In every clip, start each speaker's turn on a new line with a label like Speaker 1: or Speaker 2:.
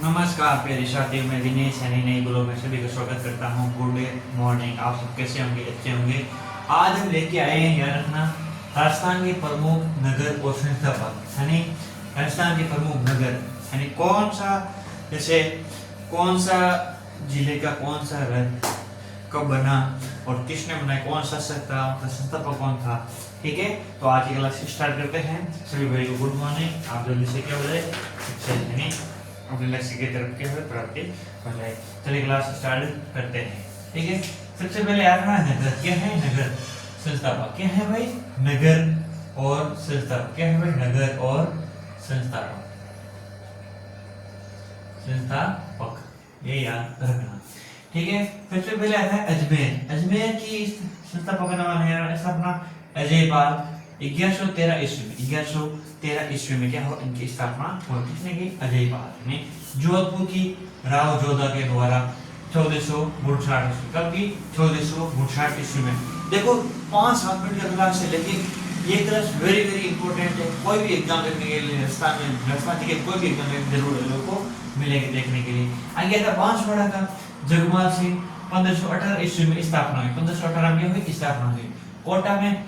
Speaker 1: नमस्कार प्यारे साथियों, मैं विनेश यानी नई ब्लॉग में सभी का स्वागत करता हूँ। Good morning. आप सब कैसे होंगे? अच्छे होंगे। आज हम लेके आए हैं, याद रखना, राजस्थान के प्रमुख नगर और संस्थापक यानी राजस्थान के प्रमुख नगर यानी कौन सा, जैसे कौन सा जिले का कौन सा रथ कब बना और किसने बनाया, कौन सा संस्थापक कौन था। ठीक है, तो आज की क्लास स्टार्ट करते हैं। सभी भाई को गुड मॉर्निंग। आप जल्दी से क्या बोले, अपने लक्ष्य की तरफ क्या है, प्राप्ति हो जाए। चलिए क्लास स्टार्ट करते हैं। ठीक है, सबसे पहले आना नगर क्या है, नगर संस्थापक क्या है भाई, नगर और संस्थापक क्या है भाई, नगर और संस्थापक संस्थापक ये याद रखना। ठीक है, सबसे पहले आता है अजमेर। अजमेर की संस्थापक का नाम है स्थापना अजय पाल 1113 ईस्वी में। 1113 ईस्वी में क्या हो, इनकी स्थापना हुई। किसने की? अजय पाल ने। जोधपुर की राव जोधा के द्वारा 1459 ईस्वी। कब की? 1459 ईस्वी में। देखो 5-7 मिनट का क्लास है, लेकिन ये क्लास वेरी वेरी इंपॉर्टेंट है। कोई भी एग्जाम देखने के लिए राजस्थान के कोई भी एग्जाम में जरूर लोगों को मिलेगी देखने के लिए। आगे था बांसवाड़ा का जगमाल सिंह 1518 ईस्वी में स्थापना हुई। 1518 में हुई स्थापना हुई। कोटा में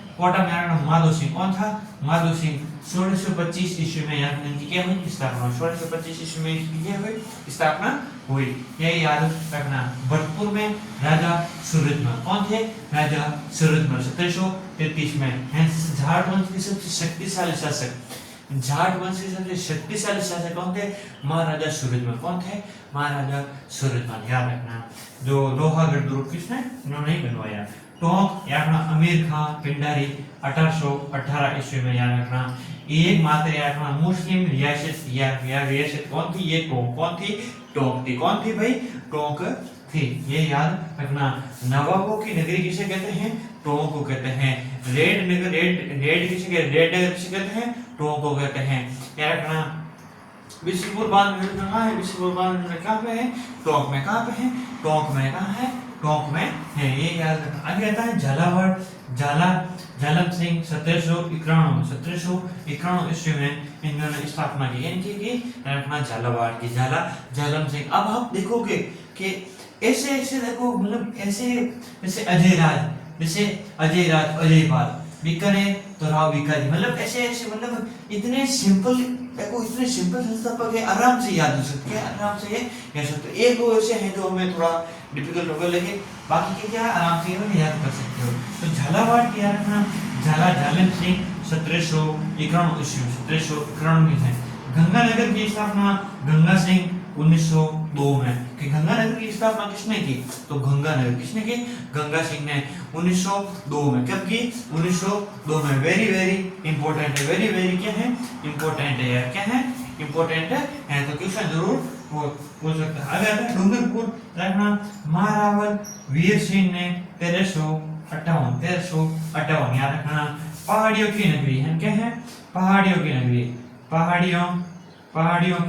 Speaker 1: माधो सिंह कौन था? माधो सिंह 1625 ईस्वी में यहाँ इनकी क्या हुई? स्थापना हुई। 1625 ईस्वी में इनकी क्या हुई? स्थापना हुई। यही याद रखना। भरतपुर में राजा सूरजमल कौन थे? राजा सूरजमल 1733 में हैं। जाट वंश के सबसे शक्तिशाली शासक, जाट वंश के सबसे शक्तिशाली शासक कौन थे? महाराजा सूरजमल। कौन थे? महाराजा सूरजमल। याद रखना। जो लोहागढ़ दुर्ग किसने? इन्होंने ही बनवाया। टोंक याद रखना, अमीर खां पिंडारी 1818 ईस्वी में। याद रखना। एक मात्र याद रखना मुस्लिम रियासत या रियासत कौन थी? ये टोंक कौन थी? टोंक थी। कौन थी भाई? टोंक थी। ये याद रखना। नवाबों की नगरी किसे कहते हैं? टोंक को कहते हैं। रेड नगर, रेड किसे कहते हैं? रेड नगर किसे कहते हैं? टोंक को कहते हैं। याद रखना। बिशनपुर बांध कहाँ है? बिशनपुर बांध कहाँ पे है? टोंक में। कहाँ पे है? टोंक में। कहाँ है? टोंक में है। ये याद रखना। आगे आता है झालावाड़। झालम सिंह 1791 ईस्वी में इन्होंने स्थापना की। इनकी की रखना झालावाड़ की। झालम सिंह। अब आप देखोगे कि ऐसे ऐसे देखो, मतलब ऐसे जैसे अजय पाल बीकानेर तो राव बीकाजी, मतलब ऐसे ऐसे, मतलब इतने सिंपल देखो, इतने सिंपल संस्थापक है, आराम से याद हो सकते हैं, आराम से याद सकते हैं। एक दो ऐसे हैं जो हमें थोड़ा डिफिकल्ट होगा, लेकिन बाकी के क्या आराम से याद कर सकते हो। तो झालावाड़ की याद रखना। झालम सिंह 1791 ईस्वी में 1791 में है। गंगानगर की स्थापना गंगा सिंह 1902 में। कि गंगानगर की स्थापना किसने की? तो गंगानगर किसने की? गंगा सिंह ने 1902 में। कब की? 1902 में। वेरी वेरी इंपॉर्टेंट है। वेरी वेरी क्या है? इंपॉर्टेंट है यार। क्या है? इंपॉर्टेंट है। तो क्वेश्चन जरूर पूछ सकता है। आगे आता है डूंगरपुर रखना। महारावल वीर सिंह ने 1358 याद रखना। पहाड़ियों की नगरी है। क्या है? पहाड़ियों की नगरी। पहाड़ियों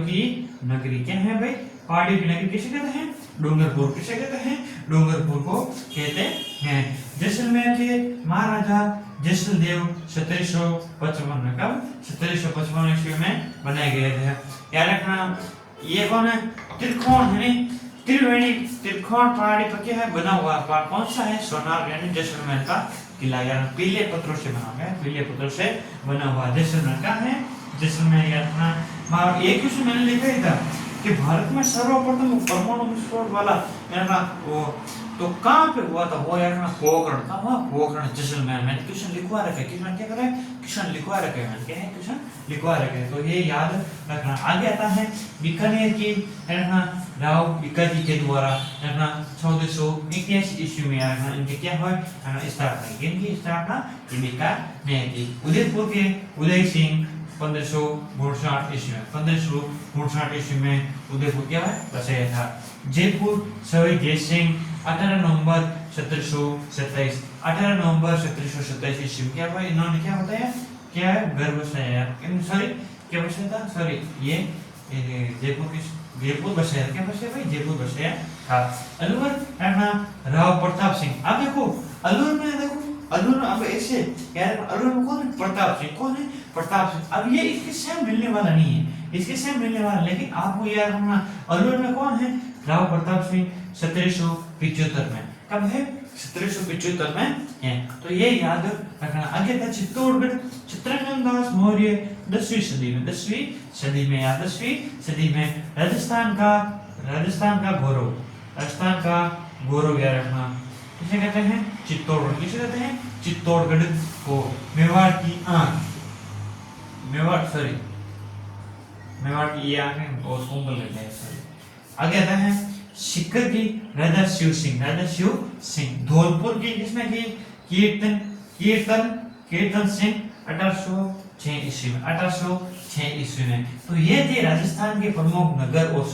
Speaker 1: की नगरी क्या है भाई? पहाड़ियों की नगरी किसे कहते हैं? डूंगरपुर। किसे कहते हैं? डूंगरपुर को कहते हैं। जैसलमेर के महाराजा जैसलदेव 1755 में। कब? 1755 ईस्वी में बनाए गए थे। याद रखना। ये कौन है? त्रिकोण है त्रिकोण पहाड़ी पर क्या है बना हुआ? कौन सा है? सोनार यानी जैसलमेर का किला। यार पीले पत्थरों से बना हुआ है, पीले पत्थरों से बना हुआ जैसलमेर का है। जैसलमेर याद रखना। एक क्वेश्चन मैंने लिखा ही था कि भारत में सर्वप्रथम परमाणु विस्फोट वाला वो तो कहाँ पे हुआ था? वो यार पोखरण था। वहाँ पोखरण जैसलमेर। मैंने क्वेश्चन लिखवा रखा है। क्वेश्चन क्या करे? क्वेश्चन लिखवा रखे हैं। क्या है? क्वेश्चन लिखवा रखे हैं। तो ये याद रखना। आगे आता है बीकानेर की राव बीकाजी के द्वारा 1481 ईस्वी में इनके क्या हुआ? स्थापना की। इनकी स्थापना बीकानेर की। उदयपुर के उदय सिंह 1559 ईस्वी में। 1559 ईस्वी में उदयपुर क्या है? बसाया था। जयपुर सवाई जय सिंह 18 नवंबर 1727। 18 नवंबर 1727 ईस्वी में क्या हुआ? इन्होंने क्या बताया? क्या है? घर बसाया। सॉरी क्या बसाया था? सॉरी ये जयपुर बसाया। क्या बसाया भाई? जयपुर बसाया था। अलवर राव प्रताप सिंह। अब देखो अलवर में देखो अल्लूर अब ऐसे यार अल्लूर में कौन है? प्रताप सिंह। कौन है? प्रताप सिंह। अब ये इसके सेम मिलने वाला नहीं है, इसके सेम मिलने वाला, लेकिन आपको याद रखना अल्लूर में कौन है? राव प्रताप सिंह 1775 में। कब है? 1775 में है। तो ये याद रखना। आगे था चित्तौड़गढ़, चित्तरंजन दास मौर्य 10वीं सदी में, 10वीं सदी में या 10वीं सदी में राजस्थान का गौरव, राजस्थान का गौरव याद रखना। किसे कहते हैं? चित्तौड़गढ़। किसे कहते हैं? चित्तौड़गढ़ को। मेवाड़ की आंख, मेवाड़ की ये आंख है और कुंभल कहते हैं, सॉरी। आगे आता है सीकर की राजा शिव सिंह। धौलपुर की किसने की? कीर्तन सिंह 1806 ईस्वी में, 1806 ईस्वी में। तो ये थे राजस्थान के प्रमुख नगर और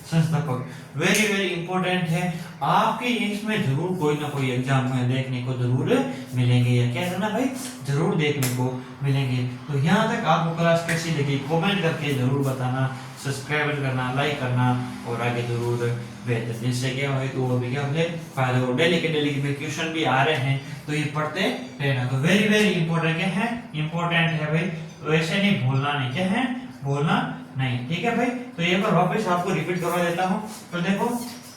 Speaker 1: संस्थापक। वेरी वेरी इंपॉर्टेंट है, आपके इसमें जरूर कोई ना कोई एग्जाम में देखने को जरूर मिलेंगे, या क्या करना भाई, जरूर देखने को मिलेंगे। तो यहाँ तक आपको क्लास कैसी लगी कमेंट करके जरूर बताना, सब्सक्राइब करना, लाइक करना और आगे जरूर बेहतर जिससे क्या हो तो वो भी क्या होते फायदा हो। डेली के क्वेश्चन भी आ रहे हैं तो ये पढ़ते रहना। तो वेरी वेरी इंपॉर्टेंट क्या है? इंपॉर्टेंट है भाई, वैसे नहीं भूलना नहीं, क्या है? भूलना नहीं, ठीक है भाई। तो एक बार वापस आपको रिपीट करवा देता हूँ। तो देखो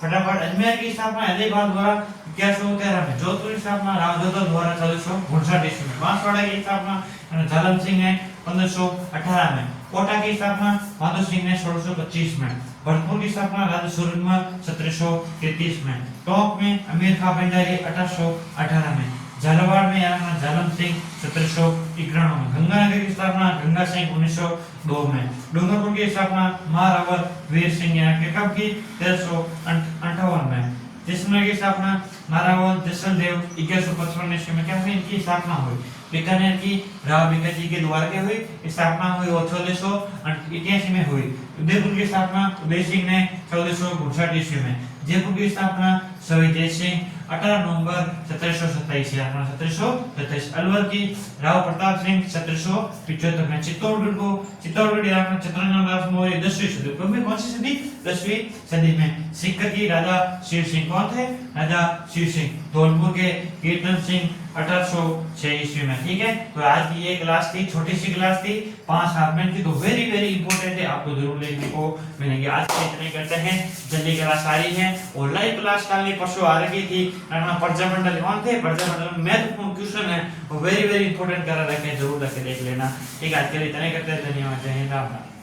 Speaker 1: फटाफट, अजमेर की स्थापना हैदराबाद द्वारा 1113 में, जोधपुर की स्थापना रावजोधपुर द्वारा 1459 ईस्वी में, बांसवाड़ा की स्थापना झालम सिंह ने 1518 में, कोटा की स्थापना माधो सिंह ने 1625 में, भरतपुर की स्थापना राजा सूरजमल 1733 में, टोंक में अमीर खां भंडारी 1818 में, झालावाड़ में यहाँ झालम सिंह 1791 में, गंगानगर की स्थापना गंगा सिंह 1902 में, डूंगरपुर की स्थापना महारावल वीर सिंह यहाँ के कब की? 1358 में, जैसलमेर की स्थापना नारावल जैसलदेव 1155 ईस्वी में। क्या हुई? इनकी स्थापना हुई। बीकानेर की राव बिकाजी के द्वारा क्या हुई? स्थापना हुई और 1488 में हुई। उदयपुर की स्थापना उदय सिंह ने 1459 ईस्वी में। जयपुर की स्थापना सवाई जय सिंह 18 नवंबर 1727। अलवर की राव प्रताप सिंह 1775 में। चित्तौड़गढ़ चित्तरंजन दास मौर्य 10वीं सदी में। कौन सी सदी? 10वीं सदी में। सीकर की राजा शिव सिंह, कौन थे? राजा शिव सिंह। धौलपुर के कीर्तन सिंह 1806 ईस्वी में, ठीक है। तो आज की ये क्लास थी, छोटी सी क्लास थी, 5 हाफ की, तो वेरी वेरी इंपॉर्टेंट है, आपको जरूर देखने को मिलेंगे। आज के इतने करते हैं, जल्दी क्लास आ रही है और लाइव क्लास कल नहीं परसों आ रही थी। प्रजामंडल कौन थे? प्रजामंडल में महत्वपूर्ण क्वेश्चन है वो वेरी वेरी इंपॉर्टेंट करा रखे, जरूर रखे देख लेना। ठीक है, आज के लिए इतने करते हैं, धन्यवाद, जय हिंद, राम राम।